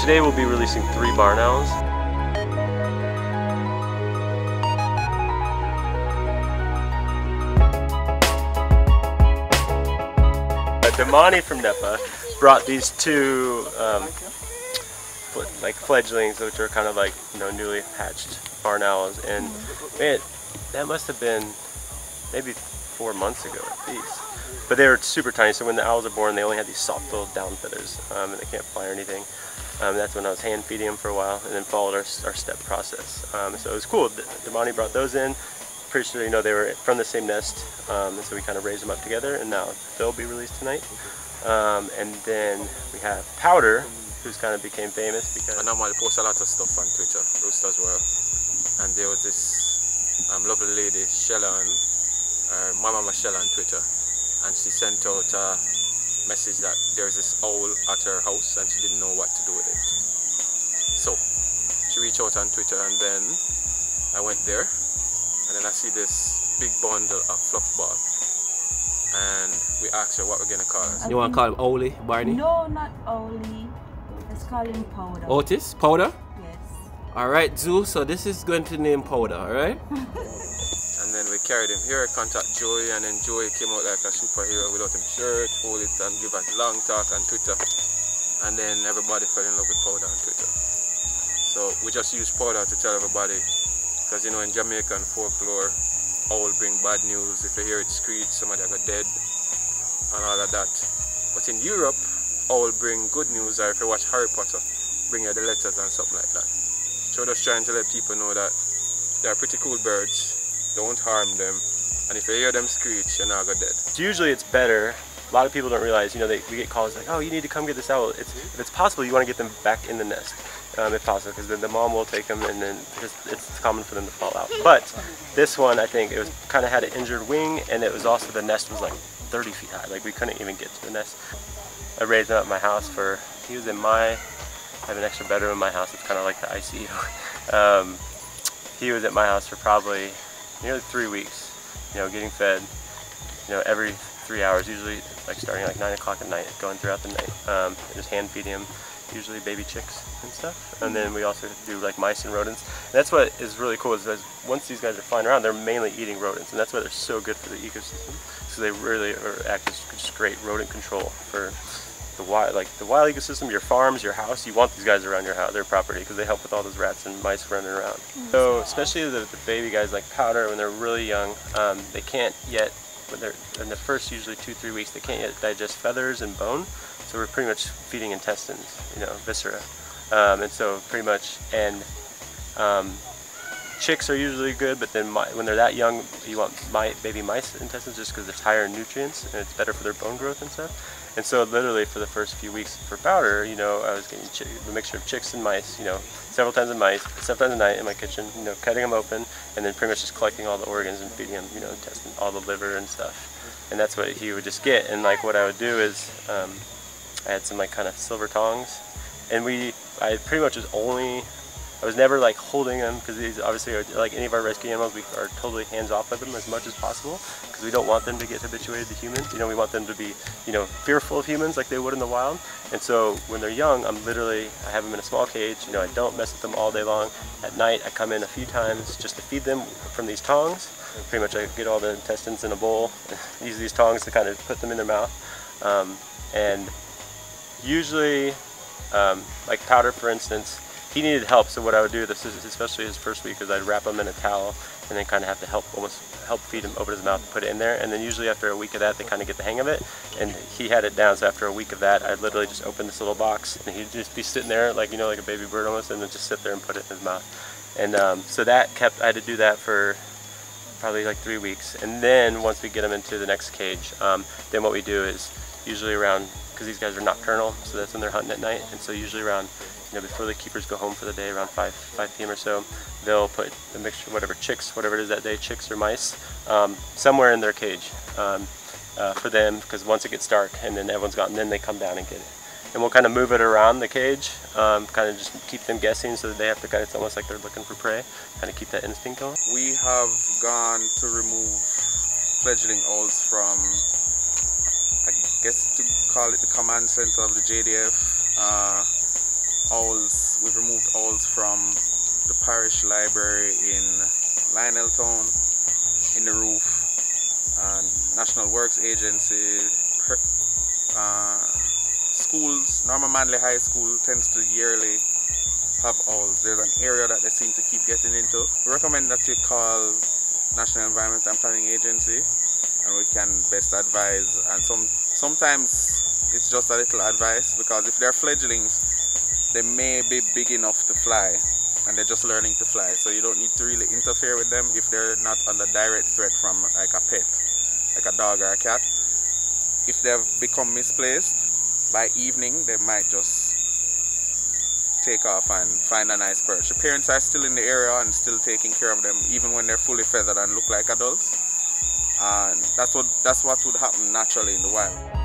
today we'll be releasing 3 barn owls. Damani from NEPA brought these 2 like fledglings, which are kind of like, you know, newly hatched barn owls, and man, that must have been maybe 4 months ago at least. But they were super tiny, so when the owls are born, they only have these soft little down feathers, and they can't fly or anything. That's when I was hand feeding them for a while, and then followed our step process. So it was cool. Damani brought those in. Pretty sure, you know, they were from the same nest, and so we kind of raised them up together, and now they'll be released tonight. And then we have Powder, who's kind of became famous because I normally post a lot of stuff on Twitter, Rooster as well. And there was this lovely lady, Shella, Mama Shella on Twitter, and she sent out a message that there's this owl at her house and she didn't know what to do with it. So she reached out on Twitter, and then I went there, and then I see this big bundle of fluff ball, and we asked her what we're gonna call it. You want to call him Oli, Barney? No, not Oli. Let's call him Powder. Otis? Powder? Yes. Alright, Zoo, so this is going to name Powder, alright? And then we carried him here, contact Joey, and then Joey came out like a superhero without his shirt, hold it and give a long talk on Twitter. And then everybody fell in love with Powder on Twitter. So we just used Powder to tell everybody, because you know in Jamaican folklore, owl bring bad news. If you hear it screech, somebody got dead and all of that. But in Europe, owl bring good news, or if you watch Harry Potter, bring you the letters and something like that. So just trying to let people know that they are pretty cool birds. Don't harm them, and if you hear them screech, you're not gonna dead. usually it's better. A lot of people don't realize, you know, we get calls like, oh, you need to come get this owl. If it's possible, you want to get them back in the nest, if possible, because then the mom will take them, and then it's common for them to fall out. But this one, I think, it was kind of had an injured wing, and it was also, the nest was like 30 feet high. Like we couldn't even get to the nest. I raised him at my house for, he was in I have an extra bedroom in my house. It's kind of like the ICU. He was at my house for probably nearly 3 weeks, you know, getting fed, you know, every 3 hours, usually like starting like 9 o'clock at night, going throughout the night. Just hand feeding him, usually baby chicks and stuff. And then we also do like mice and rodents. And that's what is really cool, is that once these guys are flying around, they're mainly eating rodents, and that's why they're so good for the ecosystem. So they really act as just great rodent control for the wild, like the wild ecosystem, your farms, your house. You want these guys around your house, their property, because they help with all those rats and mice running around. So especially the baby guys like Powder, when they're really young, they can't yet, when they're in the first usually 2-3 weeks, they can't yet digest feathers and bone. So we're pretty much feeding intestines, you know, viscera, and so pretty much, and chicks are usually good, but then when they're that young, you want baby mice intestines, just because there's higher nutrients and it's better for their bone growth and stuff. And so literally for the first few weeks for Powder, you know, I was getting a mixture of chicks and mice, you know, several times a night in my kitchen, you know, cutting them open, and then pretty much just collecting all the organs and feeding them, you know, testing all the liver and stuff. And that's what he would just get. And like what I would do is, I had some like kind of silver tongs, and I pretty much I was never like holding them, because these obviously are, like any of our rescue animals, we are totally hands off with them as much as possible, because we don't want them to get habituated to humans. You know, we want them to be, you know, fearful of humans like they would in the wild. And so when they're young, I have them in a small cage. You know, I don't mess with them all day long. At night, I come in a few times just to feed them from these tongs. Pretty much I get all the intestines in a bowl, use these tongs to kind of put them in their mouth. And usually, like Powder, for instance, he needed help, so what I would do, especially his first week, is I'd wrap him in a towel and then kind of have to almost help feed him, open his mouth and put it in there. And then usually after a week of that, they kind of get the hang of it, and he had it down. So after a week of that, I'd literally just open this little box, and he'd just be sitting there like, you know, like a baby bird almost, and then just sit there and put it in his mouth. And so that I had to do that for probably like 3 weeks. And then once we get him into the next cage, then what we do is usually around, because these guys are nocturnal, so that's when they're hunting at night, and so usually around, you know, before the keepers go home for the day, around 5 p.m. or so, they'll put the mixture, whatever it is that day, chicks or mice, somewhere in their cage for them, because once it gets dark and then everyone's gone, then they come down and get it. And we'll kind of move it around the cage, kind of just keep them guessing, so that they have to it's almost like they're looking for prey, kind of keep that instinct going. We have gone to remove fledgling owls from, I guess to call it the command center of the JDF. owls. We've removed owls from the parish library in Lioneltown, in the roof, National Works Agency, schools. Norman Manley High School tends to yearly have owls. There's an area that they seem to keep getting into. We recommend that you call National Environment and Planning Agency, and we can best advise. And sometimes it's just a little advice, because if they're fledglings, they may be big enough to fly, and they're just learning to fly. So you don't need to really interfere with them if they're not under direct threat from like a pet, like a dog or a cat. If they've become misplaced, by evening they might just take off and find a nice perch. The parents are still in the area and still taking care of them, even when they're fully feathered and look like adults. And that's what would happen naturally in the wild.